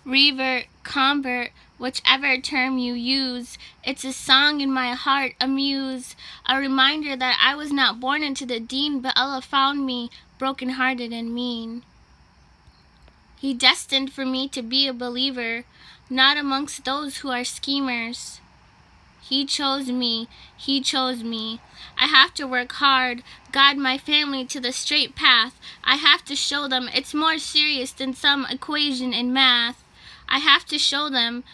revert, convert, whichever term you use. It's a song in my heart, a muse, a reminder that I was not born into the deen, but Allah found me broken-hearted and mean. He destined for me to be a believer, not amongst those who are schemers. He chose me, He chose me. I have to work hard, guide my family to the straight path. I have to show them it's more serious than some equation in math. I have to show them,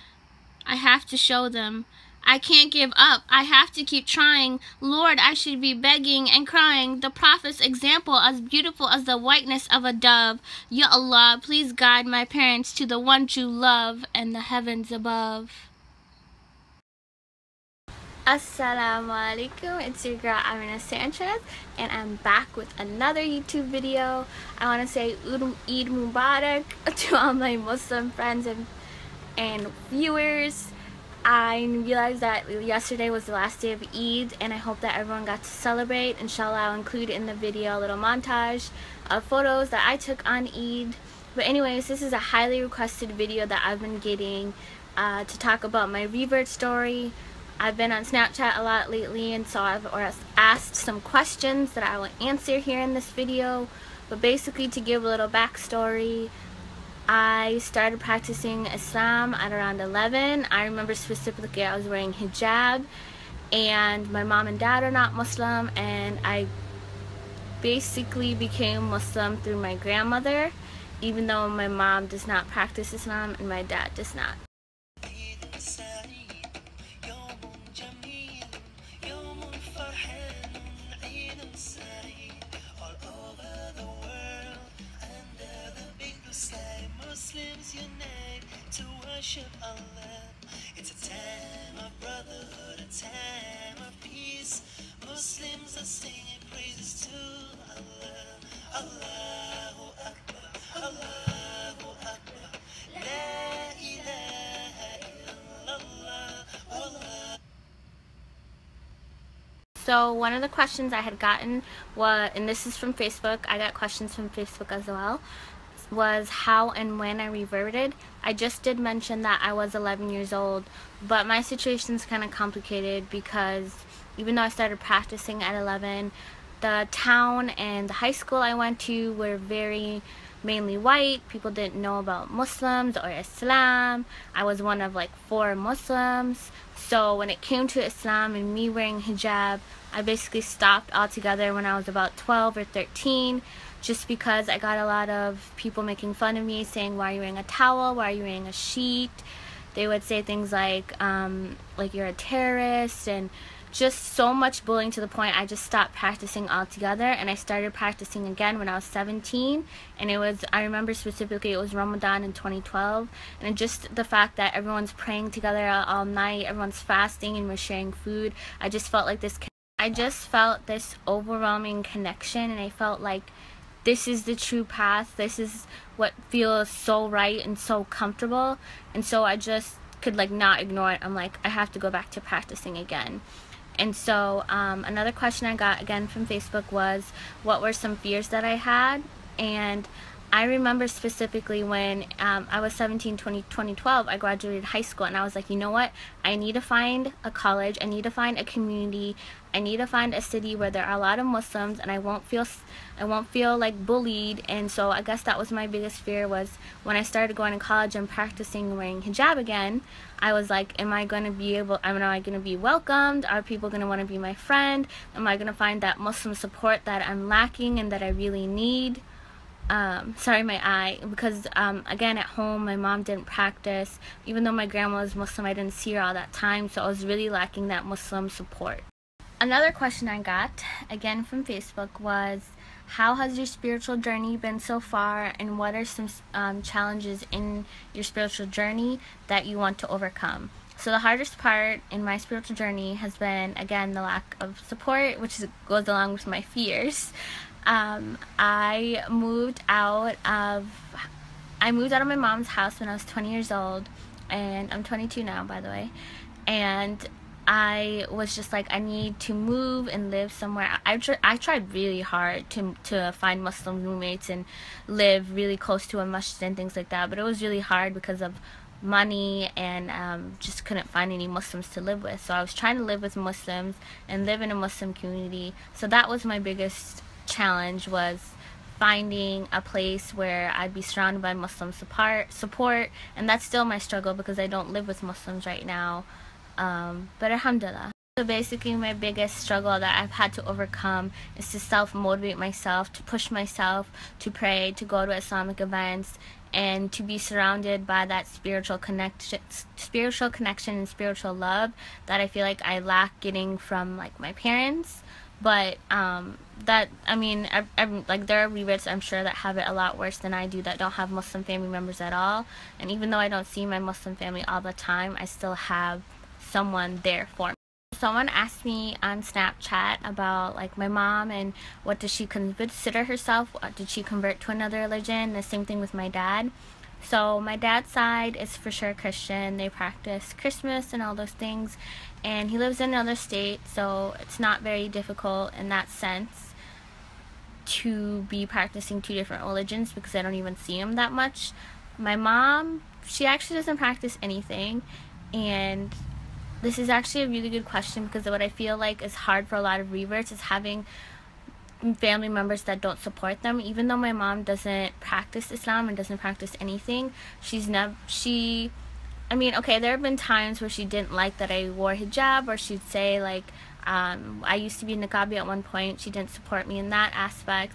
I can't give up, I have to keep trying. Lord, I should be begging and crying. The Prophet's example as beautiful as the whiteness of a dove. Ya Allah, please guide my parents to the one true love and the heavens above. Assalamu alaikum, it's your girl Amina Sanchez, and I'm back with another YouTube video. I want to say Eid Mubarak to all my Muslim friends and viewers. I realized that yesterday was the last day of Eid, and I hope that everyone got to celebrate. Inshallah, I'll include in the video a little montage of photos that I took on Eid. But anyways, this is a highly requested video that I've been getting to talk about my revert story. I've been on Snapchat a lot lately, and so I've asked some questions that I will answer here in this video. But basically, to give a little backstory, I started practicing Islam at around 11. I remember specifically I was wearing hijab, and my mom and dad are not Muslim, and I basically became Muslim through my grandmother, even though my mom does not practice Islam and my dad does not. Muslims unite to worship Allah. It's a time of brotherhood, a time of peace. Muslims are singing praises to Allah. Allahu Akbar, Allahu Akbar, La ilaha illallah, Allah. So one of the questions I had gotten was, and this is from Facebook, I got questions from Facebook as well, was how and when I reverted. I just did mention that I was 11 years old, but my situation's kind of complicated because even though I started practicing at 11, the town and the high school I went to were mainly white. People didn't know about Muslims or Islam. I was one of like 4 Muslims. So when it came to Islam and me wearing hijab, I basically stopped altogether when I was about 12 or 13, just because I got a lot of people making fun of me, saying, why are you wearing a towel, why are you wearing a sheet? They would say things like you're a terrorist, and just so much bullying, to the point I just stopped practicing altogether. And I started practicing again when I was 17, and I remember specifically it was Ramadan in 2012, and just the fact that everyone's praying together all night, everyone's fasting, and we're sharing food, I just felt this overwhelming connection, and I felt like this is the true path, this is what feels so right and so comfortable, and so I just could not ignore it. I'm like, I have to go back to practicing again. And so another question I got again from Facebook was, what were some fears that I had? And I remember specifically when I was 2012, I graduated high school, and I was like, you know what? I need to find a college, I need to find a community, I need to find a city where there are a lot of Muslims, and I won't feel like bullied. And so I guess that was my biggest fear, was when I started going to college and practicing wearing hijab again, I was like, am I going to be welcomed? Are people going to want to be my friend? Am I going to find that Muslim support that I'm lacking and that I really need? Sorry, my eye, because again, at home my mom didn't practice. Even though my grandma was Muslim, I didn't see her all that time, so I was really lacking that Muslim support. Another question I got again from Facebook was, how has your spiritual journey been so far, and what are some challenges in your spiritual journey that you want to overcome? So the hardest part in my spiritual journey has been, again, the lack of support, which goes along with my fears. I moved out of my mom's house when I was 20 years old, and I'm 22 now, by the way, and I was just like, I need to move and live somewhere. I tried really hard to find Muslim roommates and live really close to a masjid and things like that, but it was really hard because of money, and just couldn't find any Muslims to live with. So I was trying to live with Muslims and live in a Muslim community. So that was my biggest challenge, was finding a place where I'd be surrounded by Muslim support, and that's still my struggle because I don't live with Muslims right now. But alhamdulillah. So basically my biggest struggle that I've had to overcome is to self-motivate myself, to push myself, to pray, to go to Islamic events, and to be surrounded by that spiritual connection and spiritual love that I feel like I lack getting from like my parents. But that, I mean, like, there are reverts, I'm sure, that have it a lot worse than I do, that don't have Muslim family members at all. And even though I don't see my Muslim family all the time, I still have someone there for me. Someone asked me on Snapchat about like my mom and what does she consider herself, did she convert to another religion. The same thing with my dad. So my dad's side is for sure Christian. They practice Christmas and all those things, and he lives in another state, so it's not very difficult in that sense to be practicing two different religions because I don't even see him that much. My mom, she actually doesn't practice anything, and this is actually a really good question because what I feel like is hard for a lot of reverts is having family members that don't support them. Even though my mom doesn't practice Islam and doesn't practice anything, I mean, okay, there have been times where she didn't like that I wore hijab, or she'd say like, I used to be niqabi at one point. She didn't support me in that aspect.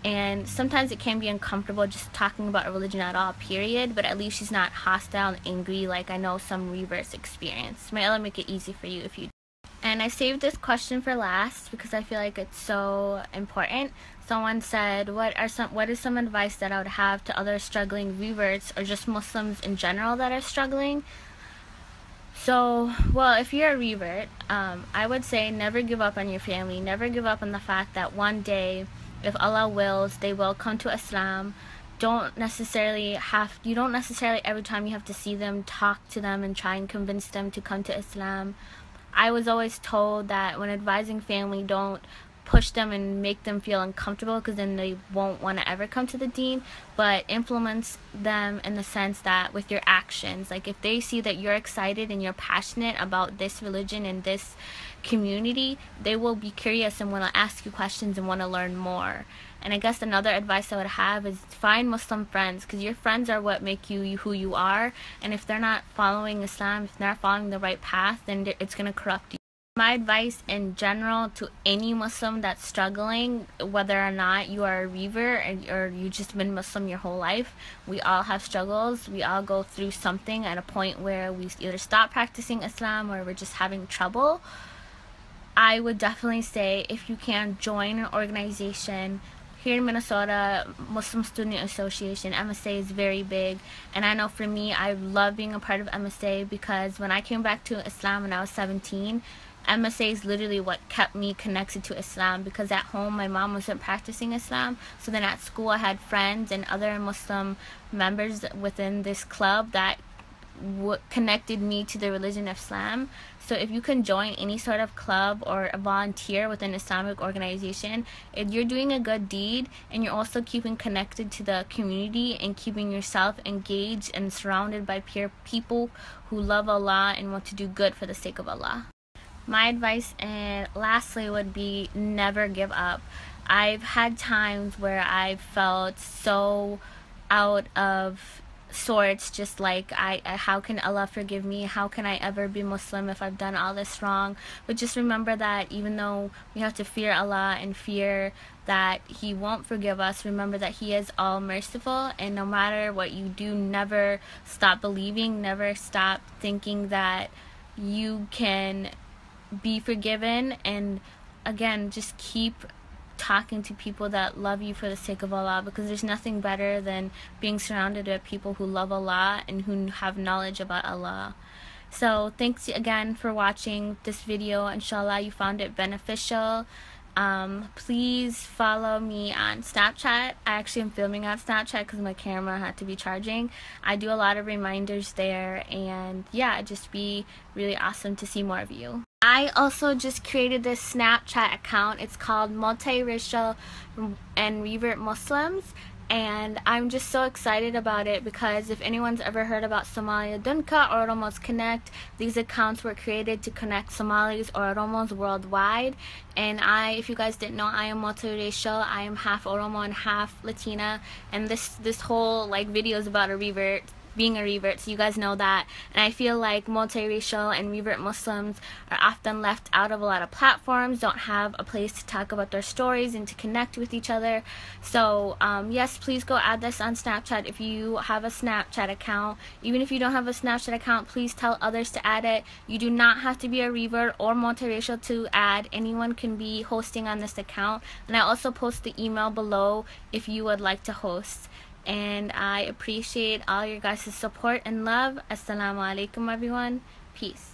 And sometimes it can be uncomfortable just talking about a religion at all, period, but at least she's not hostile and angry like I know some reverts experience. May Allah make it easy for you if you do. And I saved this question for last because I feel like it's so important. Someone said, what is some advice that I would have to other struggling reverts or just Muslims in general that are struggling? So, well, if you're a revert, I would say never give up on your family. Never give up on the fact that one day, if Allah wills, they will come to Islam. You don't necessarily every time you have to see them, talk to them and try and convince them to come to Islam. I was always told that when advising family, don't push them and make them feel uncomfortable because then they won't want to ever come to the deen, but influence them in the sense that with your actions. Like if they see that you're excited and you're passionate about this religion and this community, they will be curious and want to ask you questions and want to learn more. And I guess another advice I would have is find Muslim friends, because your friends are what make you who you are, and if they're not following Islam, if they're not following the right path, then it's going to corrupt you. My advice in general to any Muslim that's struggling, whether or not you are a revert or you just been Muslim your whole life, we all have struggles. We all go through something at a point where we either stop practicing Islam or we're just having trouble. I would definitely say, if you can, join an organization. Here in Minnesota, Muslim Student Association, MSA, is very big, and I know for me, I love being a part of MSA because when I came back to Islam when I was 17, MSA is literally what kept me connected to Islam, because at home my mom wasn't practicing Islam, so then at school I had friends and other Muslim members within this club that connected me to the religion of Islam. So if you can join any sort of club or a volunteer with an Islamic organization, you're doing a good deed, and you're also keeping connected to the community and keeping yourself engaged and surrounded by peer people who love Allah and want to do good for the sake of Allah. My advice, and lastly, would be never give up. I've had times where I've felt so out of sorts, just like how can Allah forgive me? How can I ever be Muslim if I've done all this wrong? But just remember that even though we have to fear Allah and fear that He won't forgive us, remember that He is all merciful, and no matter what you do, never stop believing, never stop thinking that you can be forgiven. And again, just keep talking to people that love you for the sake of Allah, because there's nothing better than being surrounded by people who love Allah and who have knowledge about Allah. So thanks again for watching this video. Inshallah you found it beneficial. Please follow me on Snapchat. I actually am filming on Snapchat because my camera had to be charging. I do a lot of reminders there, and yeah, it'd just be really awesome to see more of you. I also just created this Snapchat account. It's called Multiracial and Revert Muslims, and I'm just so excited about it because if anyone's ever heard about Somalia Dunka or Oromos Connect, these accounts were created to connect Somalis or Oromos worldwide. And if you guys didn't know, I am multiracial. I am half Oromo and half Latina, and this whole like video is about being a revert, so you guys know that. And I feel like multiracial and revert Muslims are often left out of a lot of platforms, don't have a place to talk about their stories and to connect with each other. So yes, please go add this on Snapchat if you have a Snapchat account. Even if you don't have a Snapchat account, please tell others to add it. You do not have to be a revert or multiracial to add. Anyone can be hosting on this account, and I also post the email below if you would like to host. And I appreciate all your guys' support and love. Assalamu alaikum, everyone. Peace.